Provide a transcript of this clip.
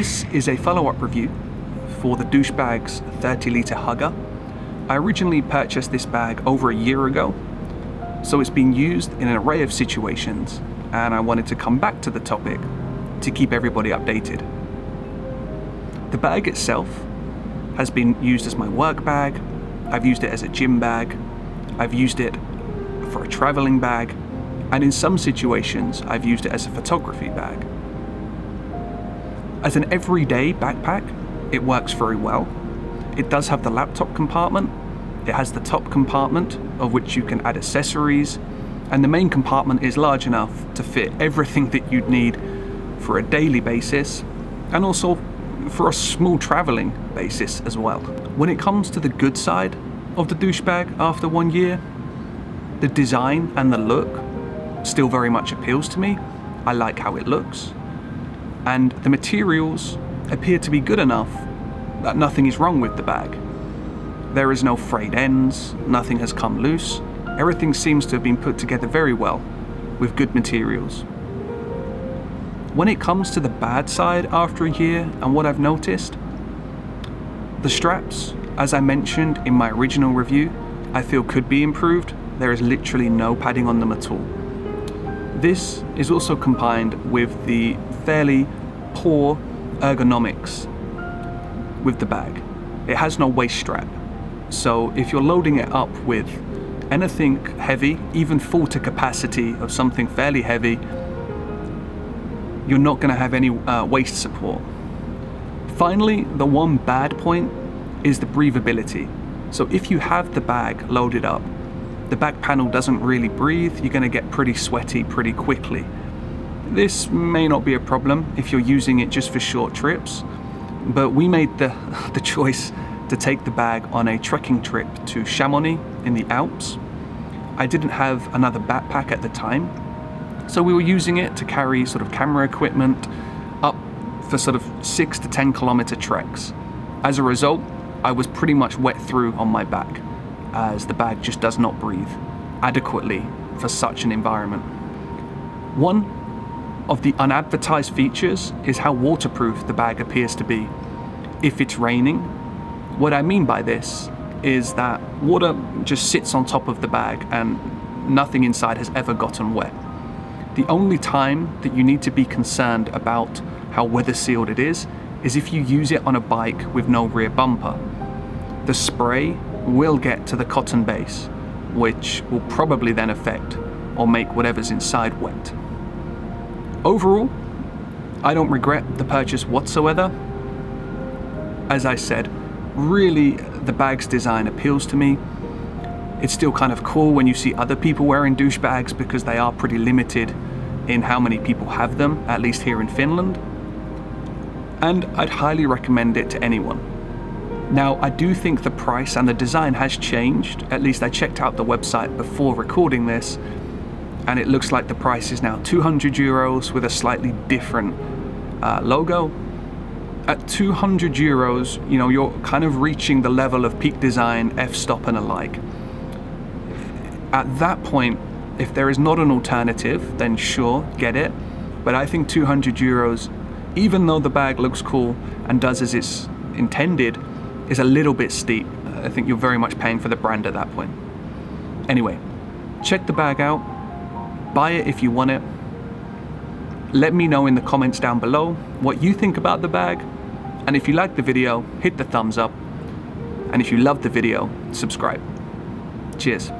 This is a follow-up review for the Douchebags 30L Hugger. I originally purchased this bag over a year ago, so it's been used in an array of situations, and I wanted to come back to the topic to keep everybody updated. The bag itself has been used as my work bag, I've used it as a gym bag, I've used it for a traveling bag, and in some situations I've used it as a photography bag. As an everyday backpack, it works very well. It does have the laptop compartment, it has the top compartment of which you can add accessories, and the main compartment is large enough to fit everything that you'd need for a daily basis and also for a small traveling basis as well. When it comes to the good side of the douche bag after 1 year, the design and the look still very much appeals to me. I like how it looks, and the materials appear to be good enough that nothing is wrong with the bag. There is no frayed ends, nothing has come loose, everything seems to have been put together very well with good materials. When it comes to the bad side after a year and what I've noticed, the straps, as I mentioned in my original review, I feel could be improved. There is literally no padding on them at all. This is also combined with the fairly poor ergonomics with the bag. It has no waist strap, so if you're loading it up with anything heavy, even full to capacity of something fairly heavy, you're not going to have any waist support. Finally, the one bad point is the breathability. So if you have the bag loaded up, the back panel doesn't really breathe, you're going to get pretty sweaty pretty quickly. This may not be a problem if you're using it just for short trips, but we made the choice to take the bag on a trekking trip to Chamonix in the Alps. I didn't have another backpack at the time, so we were using it to carry sort of camera equipment up for sort of 6 to 10 kilometer treks. As a result, I was pretty much wet through on my back, as the bag just does not breathe adequately for such an environment. One of the unadvertised features is how waterproof the bag appears to be if it's raining. What I mean by this is that water just sits on top of the bag and nothing inside has ever gotten wet. The only time that you need to be concerned about how weather sealed it is if you use it on a bike with no rear bumper. The spray will get to the cotton base, which will probably then affect or make whatever's inside wet. Overall, I don't regret the purchase whatsoever. As I said, really the bag's design appeals to me. It's still kind of cool when you see other people wearing douche bags because they are pretty limited in how many people have them, at least here in Finland. And I'd highly recommend it to anyone. Now, I do think the price and the design has changed. At least I checked out the website before recording this, and it looks like the price is now 200 euros with a slightly different logo. At 200 euros, you know, you're kind of reaching the level of Peak Design, F-Stop and alike. At that point, if there is not an alternative, then sure, get it. But I think 200 euros, even though the bag looks cool and does as it's intended, is a little bit steep. I think you're very much paying for the brand at that point. Anyway, check the bag out, buy it if you want it. Let me know in the comments down below what you think about the bag, and if you like the video, hit the thumbs up, and if you love the video, subscribe. Cheers.